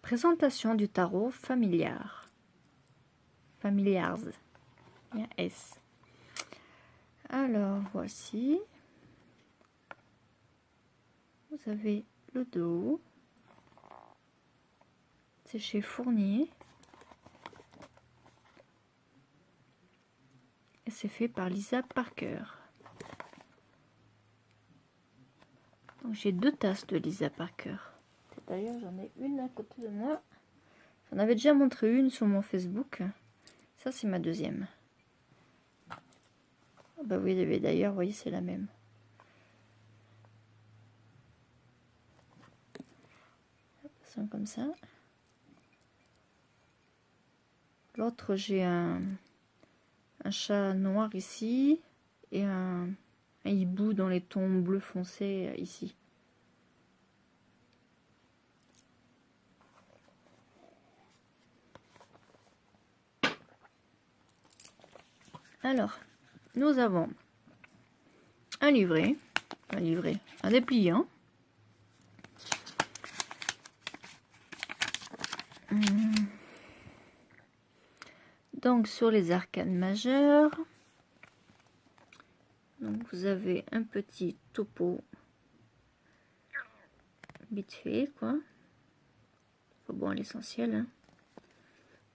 Présentation du tarot familiar. Familiars. Il y a S. Alors, voici. Vous avez le dos. C'est chez Fournier. Et c'est fait par Lisa Parker. Donc j'ai 2 tasses de Lisa Parker. D'ailleurs, j'en ai une à côté de moi. J'en avais déjà montré une sur mon Facebook. Ça, c'est ma deuxième. Ah bah oui, d'ailleurs, vous voyez, c'est la même. Passons comme ça. L'autre, j'ai un chat noir ici et un hibou dans les tons bleu foncé ici. Alors, nous avons un livret, un dépliant. Donc, sur les arcanes majeures, donc vous avez un petit topo vite fait, quoi. Bon, l'essentiel, hein.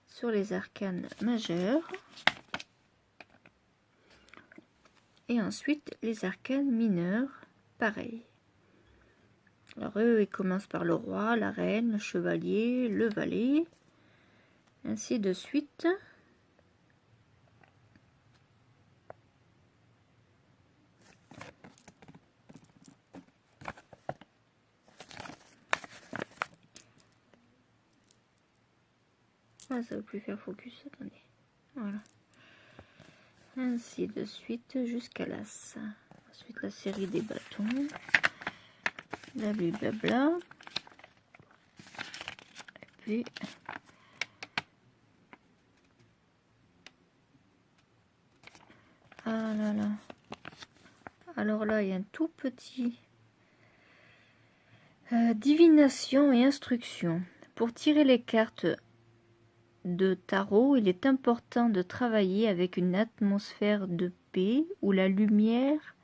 Sur les arcanes majeures. Et ensuite, les arcanes mineurs, pareil. Alors, eux, ils commencent par le roi, la reine, le chevalier, le valet, ainsi de suite. Ah, ça ne veut plus faire focus, attendez. Voilà. Ainsi de suite jusqu'à l'as. Ensuite, la série des bâtons. Blablabla. Et puis... ah là là. Alors là, il y a un tout petit... divination et instruction. Pour tirer les cartes de tarot, il est important de travailler avec une atmosphère de paix où la lumière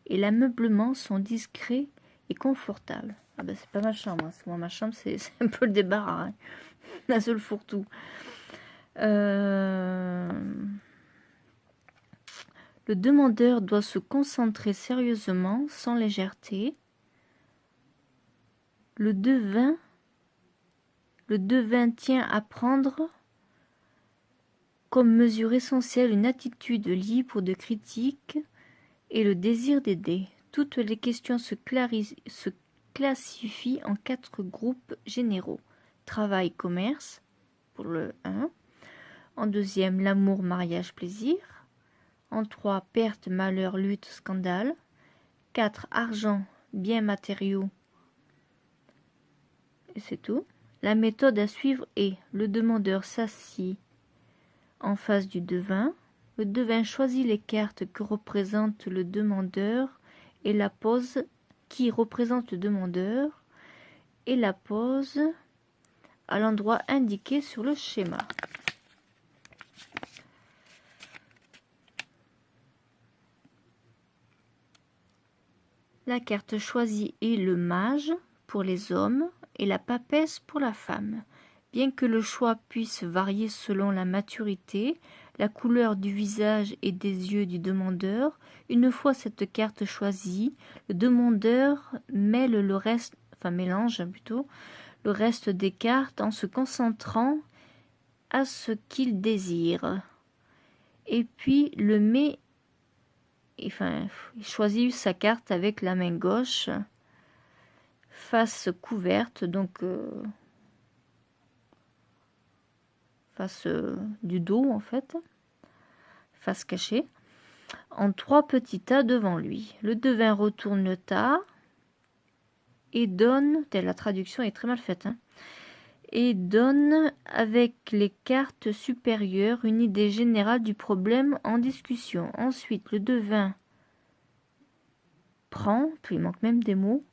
et l'ameublement sont discrets et confortables. Ah ben c'est pas ma chambre, hein. Moi, ma chambre c'est un peu le débarras, hein. La seule fourre-tout. Le demandeur doit se concentrer sérieusement, sans légèreté. Le devin tient à prendre comme mesure essentielle une attitude libre de critique et le désir d'aider. Toutes les questions se classifient en 4 groupes généraux. Travail, commerce, pour le 1. En deuxième, l'amour, mariage, plaisir. En 3, perte, malheur, lutte, scandale. 4, argent, biens matériaux. Et c'est tout. La méthode à suivre est: le demandeur s'assied en face du devin. Le devin choisit les cartes que représente le demandeur et la pose qui représente le demandeur et la pose à l'endroit indiqué sur le schéma. La carte choisie est le mage pour les hommes et la papesse pour la femme. Bien que le choix puisse varier selon la maturité, la couleur du visage et des yeux du demandeur, une fois cette carte choisie, le demandeur mélange le reste des cartes en se concentrant à ce qu'il désire. Et puis il choisit sa carte avec la main gauche, face couverte, donc face du dos en fait, face cachée, en 3 petits tas devant lui. Le devin retourne le tas et donne, la traduction est très mal faite, hein, et donne avec les cartes supérieures une idée générale du problème en discussion. Ensuite, le devin prend, puis il manque même des mots,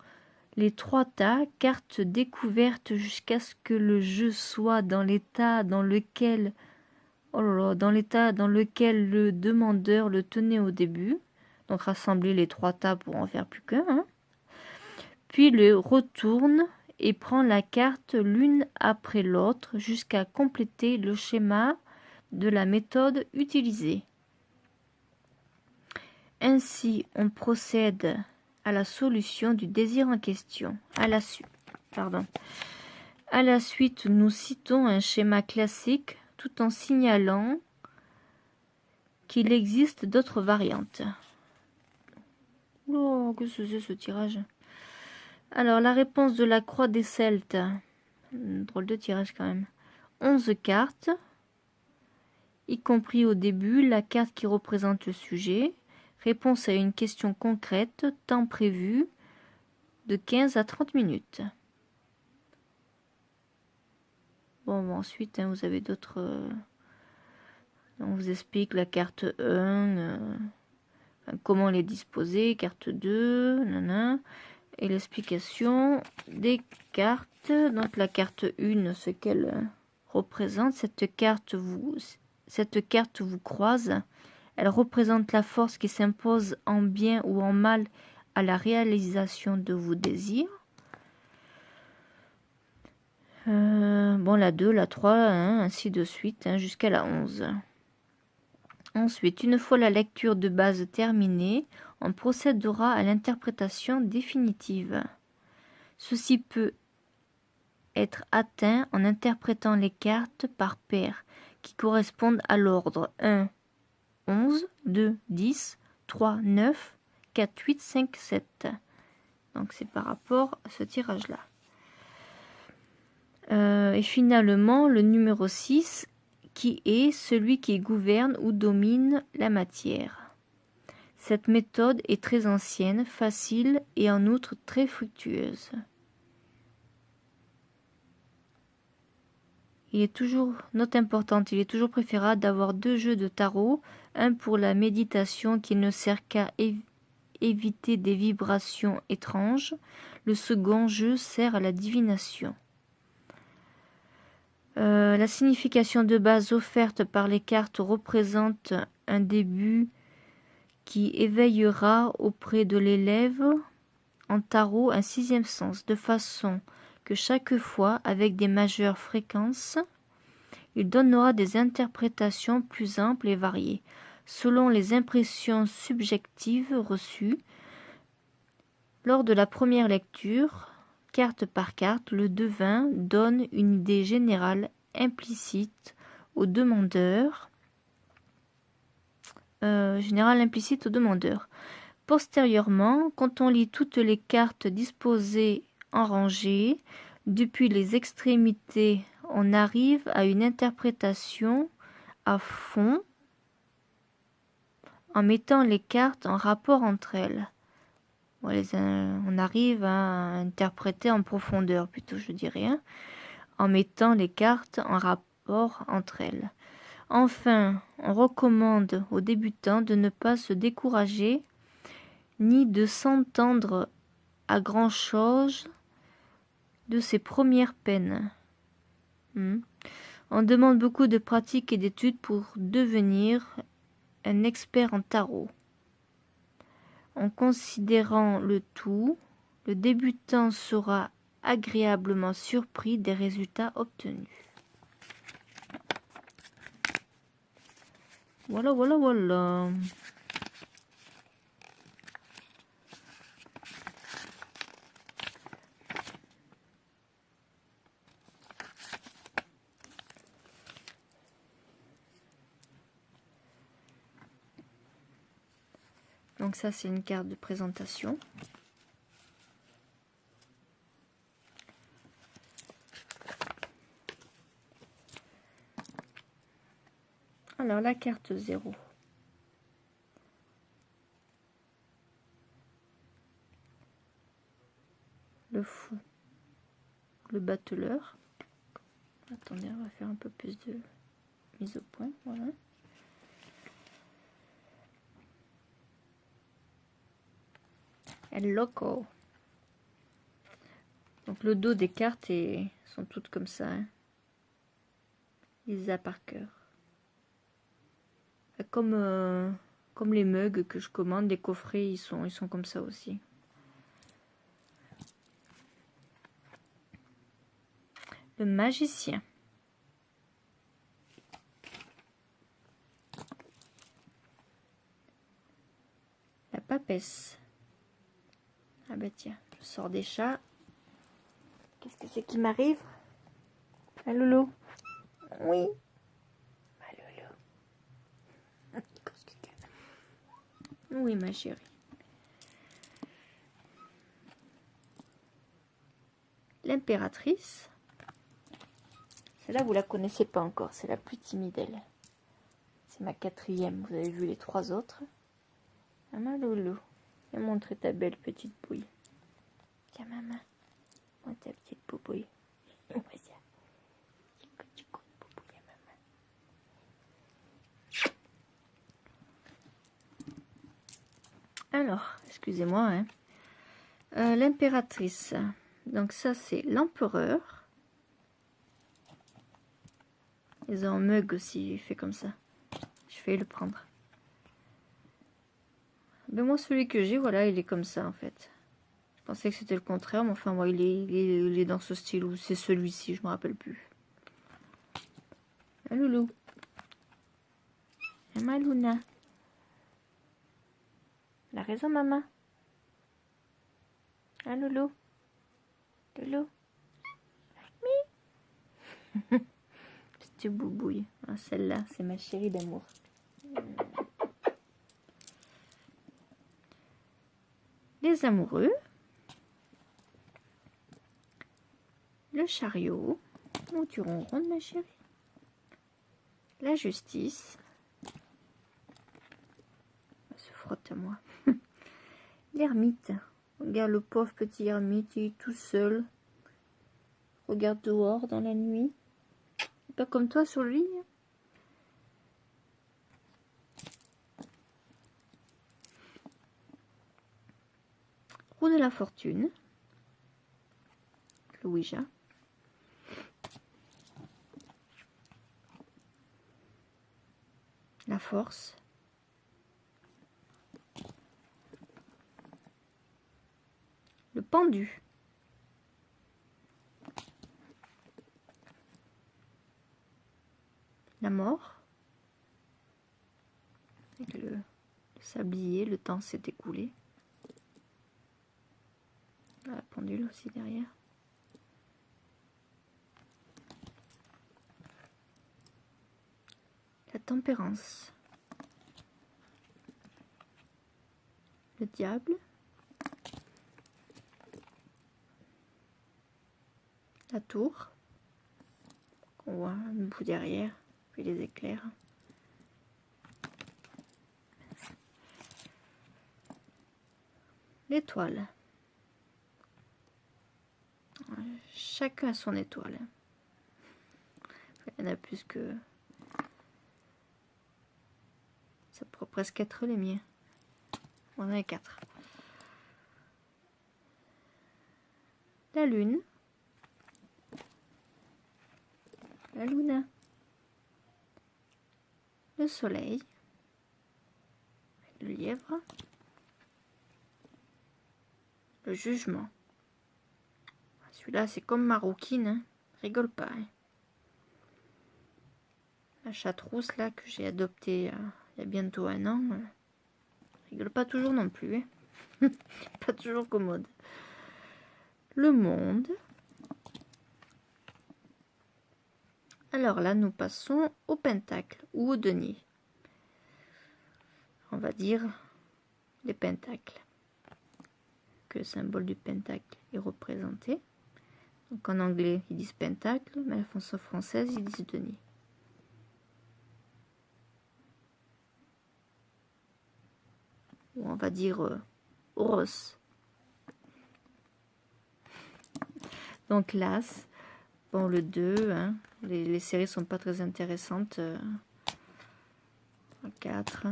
les 3 tas, cartes découvertes jusqu'à ce que le jeu soit dans l'état dans lequel le demandeur le tenait au début. Donc rassembler les 3 tas pour en faire plus qu'un. Hein. Puis le retourne et prend la carte l'une après l'autre jusqu'à compléter le schéma de la méthode utilisée. Ainsi, on procède à la solution du désir en question. À la suite, nous citons un schéma classique tout en signalant qu'il existe d'autres variantes. Oh, que c'est ce tirage? Alors, la réponse de la Croix des Celtes. Drôle de tirage quand même. 11 cartes, y compris au début la carte qui représente le sujet. Réponse à une question concrète, temps prévu de 15 à 30 minutes. Bon, ensuite, vous avez d'autres... on vous explique la carte 1, comment les disposer, carte 2, et l'explication des cartes. Donc la carte 1, ce qu'elle représente, cette carte vous croise. Elle représente la force qui s'impose en bien ou en mal à la réalisation de vos désirs. La 2, la 3, ainsi de suite, jusqu'à la 11. Ensuite, une fois la lecture de base terminée, on procédera à l'interprétation définitive. Ceci peut être atteint en interprétant les cartes par paire qui correspondent à l'ordre 1, 11, 2, 10, 3, 9, 4, 8, 5, 7. Donc c'est par rapport à ce tirage-là. Et finalement, le numéro 6, qui est celui qui gouverne ou domine la matière. Cette méthode est très ancienne, facile et en outre très fructueuse. Note importante, il est toujours préférable d'avoir 2 jeux de tarot, un pour la méditation qui ne sert qu'à éviter des vibrations étranges, le second jeu sert à la divination. La signification de base offerte par les cartes représente un début qui éveillera auprès de l'élève en tarot un 6e sens, de façon que chaque fois, avec des majeures fréquences, il donnera des interprétations plus amples et variées, selon les impressions subjectives reçues. Lors de la première lecture, carte par carte, le devin donne une idée générale implicite au demandeur. Postérieurement, quand on lit toutes les cartes disposées en rangée, depuis les extrémités, on arrive à une interprétation à fond en mettant les cartes en rapport entre elles. On arrive à interpréter en profondeur, plutôt je dirais, en mettant les cartes en rapport entre elles. Enfin, on recommande aux débutants de ne pas se décourager ni de s'entendre à grand-chose de ses premières peines. On demande beaucoup de pratique et d'études pour devenir un expert en tarot. En considérant le tout, le débutant sera agréablement surpris des résultats obtenus. Voilà. Donc ça, c'est une carte de présentation. Alors, la carte 0. Le fou. Le battleur. Attendez, on va faire un peu plus de mise au point. Voilà. El Loco. Donc le dos des cartes sont toutes comme ça. Hein. Lisa Parker. Comme les mugs que je commande, les coffrets, ils sont comme ça aussi. Le magicien. La papesse. Ah bah tiens, je sors des chats. Qu'est-ce que c'est qui m'arrive? Ah Loulou. Oui. Ah Loulou. Oui ma chérie. L'impératrice. Celle-là, vous la connaissez pas encore. C'est la plus timide, elle. C'est ma 4e. Vous avez vu les 3 autres. Ah, ma loulou. Viens montrer ta belle petite bouille. Tiens, maman. Montre ta petite boubouille. Vas-y. Petit coup de boubouille à maman. Alors, excusez-moi. Hein. L'impératrice. Donc ça, c'est l'empereur. Ils ont un mug aussi, il fait comme ça. Je vais le prendre. Mais moi, celui que j'ai, voilà, il est comme ça, en fait. Je pensais que c'était le contraire, mais enfin, moi, il est dans ce style, ou c'est celui-ci, je me rappelle plus. Ah, loulou. Ah, ma Luna. La raison, maman. Ah, loulou. Loulou. Oui. Petite boubouille. Ah, celle-là, c'est ma chérie d'amour. Les amoureux. Le chariot. Où tu ronronnes, ma chérie. La justice. Elle se frotte à moi. L'ermite. Regarde le pauvre petit ermite, il est tout seul. Regarde dehors dans la nuit. Pas comme toi sur le lit. Roue de la fortune. Le Ouija. La force. Le pendu. La mort. Avec le sablier, le temps s'est écoulé. La pendule aussi derrière. La tempérance. Le diable. La tour. On voit un bout derrière. Puis les éclairs. L'étoile. Chacun a son étoile. Il y en a plus que... Ça pourrait presque être les miens. On en a 4. La lune. La luna. Le soleil. Le lièvre. Le jugement. Celui-là, c'est comme ma rouquine. Hein. Rigole pas. Hein. La chatte rousse, là, que j'ai adoptée il y a bientôt 1 an. Rigole pas toujours non plus. Hein. Pas toujours commode. Le monde. Alors là, nous passons au pentacle ou au denier. On va dire les pentacles. Que le symbole du pentacle est représenté. Donc en anglais, ils disent pentacle, mais en française, ils disent denier. Ou on va dire Oros. Donc l'As, bon le 2, hein, les séries sont pas très intéressantes. 4,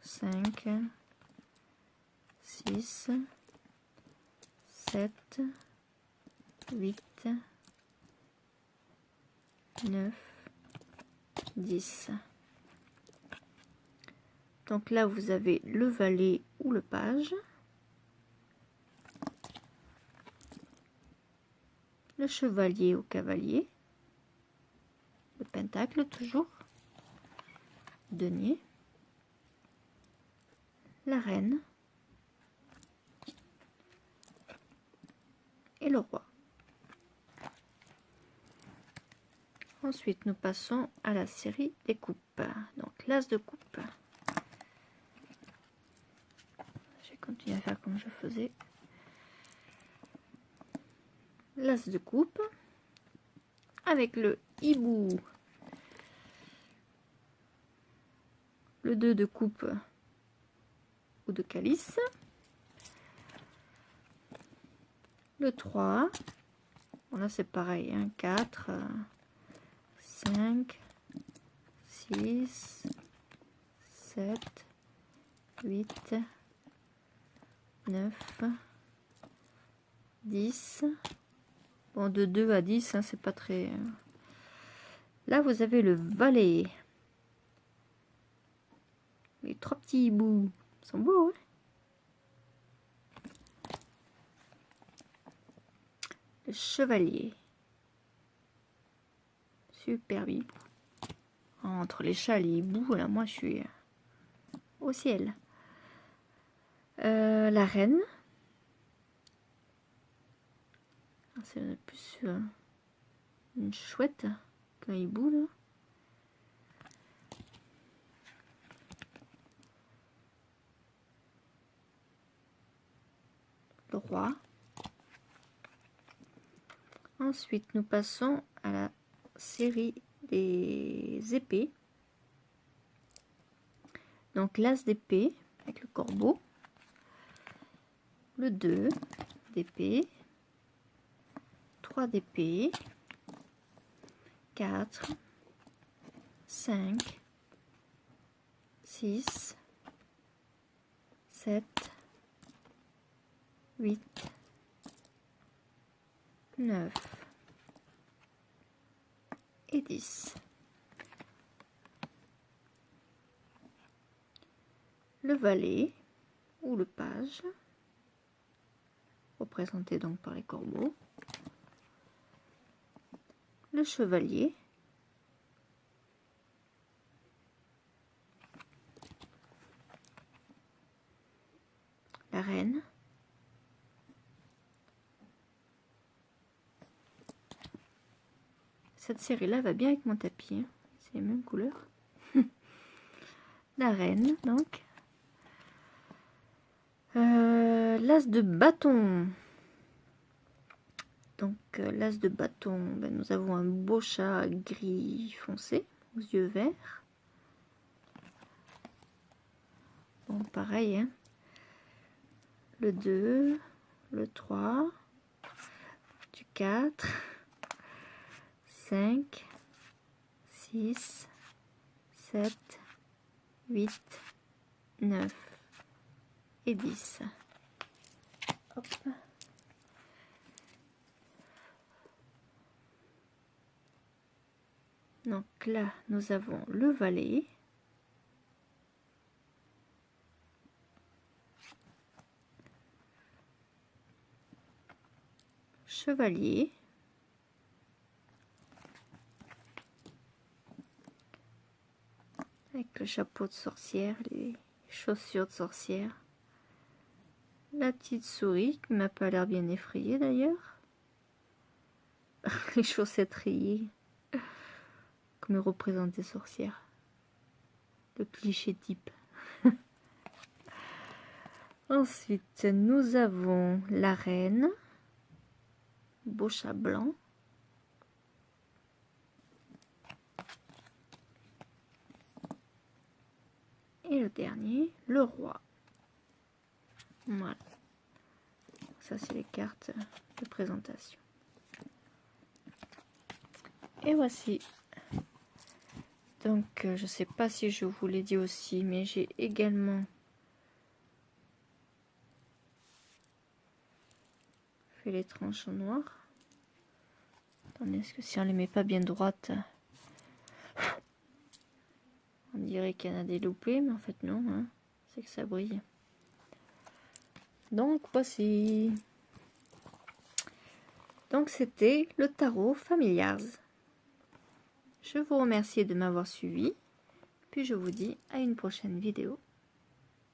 5, 6, 7, 8, 9, 10. Donc là, vous avez le valet ou le page, le chevalier ou cavalier, le pentacle toujours, denier, la reine et le roi. Ensuite, nous passons à la série des coupes. Donc l'as de coupe. Je vais continuer à faire comme je faisais. L'as de coupe avec le hibou, le 2 de coupe ou de calice, le 3, bon là c'est pareil, hein, 4, 5, 6, 7, 8, 9, 10. Bon, de 2 à 10, hein, c'est pas très... Là, vous avez le valet. Les 3 petits hiboux. Ils sont beaux, hein? Le chevalier. Super hibou. Entre les chats et les hiboux, là, moi, je suis au ciel. La reine. C'est plus une chouette qu'un hibou, là. Le roi. Ensuite, nous passons à la série des épées. Donc l'as d'épée avec le corbeau, le 2 d'épée, 3 d'épée, 4, 5, 6, 7, 8, 9 et 10. Le valet ou le page, représenté donc par les corbeaux, le chevalier, la reine, cette série là va bien avec mon tapis, hein. C'est les mêmes couleurs. La reine donc, l'as de bâton. Donc l'as de bâton, ben, nous avons un beau chat gris foncé aux yeux verts. Bon, pareil, hein. Le 2, le 3, du 4, 5, 6, 7, 8, 9 et 10. Hop. Donc là, nous avons le valet, chevalier, avec le chapeau de sorcière, les chaussures de sorcière, la petite souris qui m'a pas l'air bien effrayée d'ailleurs, les chaussettes rayées comme représente des sorcières, le cliché type. Ensuite, nous avons la reine, beau chat blanc, et le dernier, le roi. Voilà, ça c'est les cartes de présentation. Et voici. Donc je sais pas si je vous l'ai dit aussi, mais j'ai également fait les tranches en noir. Attendez, est-ce que si on les met pas bien droites, on dirait qu'il y en a des loupés, mais en fait non, hein. C'est que ça brille. Donc voici. Donc c'était le tarot Familiars. Je vous remercie de m'avoir suivi, puis je vous dis à une prochaine vidéo.